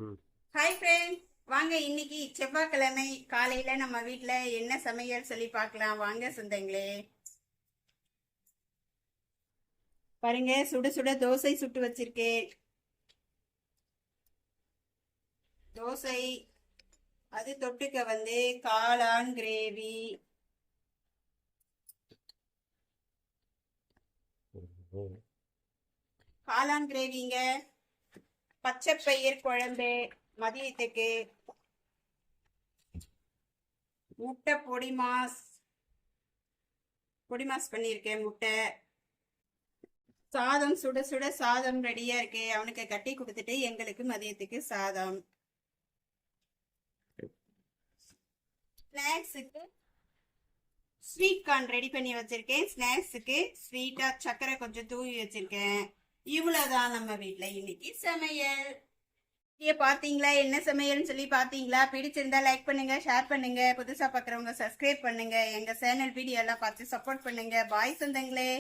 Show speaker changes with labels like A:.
A: Hi friends, வாங்க இன்னைக்கு செவ்வாய்க்கிழமை காலையில நம்ம வீட்ல என்ன சமையல் சொல்லி பார்க்கலாம். வாங்க சொந்தங்களே. பாருங்க, சுட சுட தோசை சுட்டு வச்சிருக்கேன். தோசை அது தொட்டுக்க காளான் கிரேவி. காளான் கிரேவிங்க, பச்சை பயிர் குழம்பு மதியத்துக்கு, முட்டை பொடி மாஸ் பண்ணியிருக்கேன். முட்டை சாதம், சுட சுட சாதம் ரெடியா இருக்கு. அவனுக்கு கட்டி கொடுத்துட்டு எங்களுக்கு மதியத்துக்கு சாதம். ஸ்நாக்ஸுக்கு ஸ்வீட் கார்ன் ரெடி பண்ணி வச்சிருக்கேன். ஸ்நாக்ஸுக்கு ஸ்வீட்டா சக்கரை கொஞ்சம் தூவி வச்சிருக்கேன். இவ்வளவுதான் நம்ம வீட்டுல இன்னைக்கு சமையல். பாத்தீங்களா என்ன சமையல்னு சொல்லி பாத்தீங்களா? பிடிச்சிருந்தா லைக் பண்ணுங்க, ஷேர் பண்ணுங்க, புதுசா பாக்குறவங்க சப்ஸ்கிரைப் பண்ணுங்க. எங்க சேனல் வீடியோ எல்லாம் பார்த்து சப்போர்ட் பண்ணுங்க. பாய் சொந்தங்களே.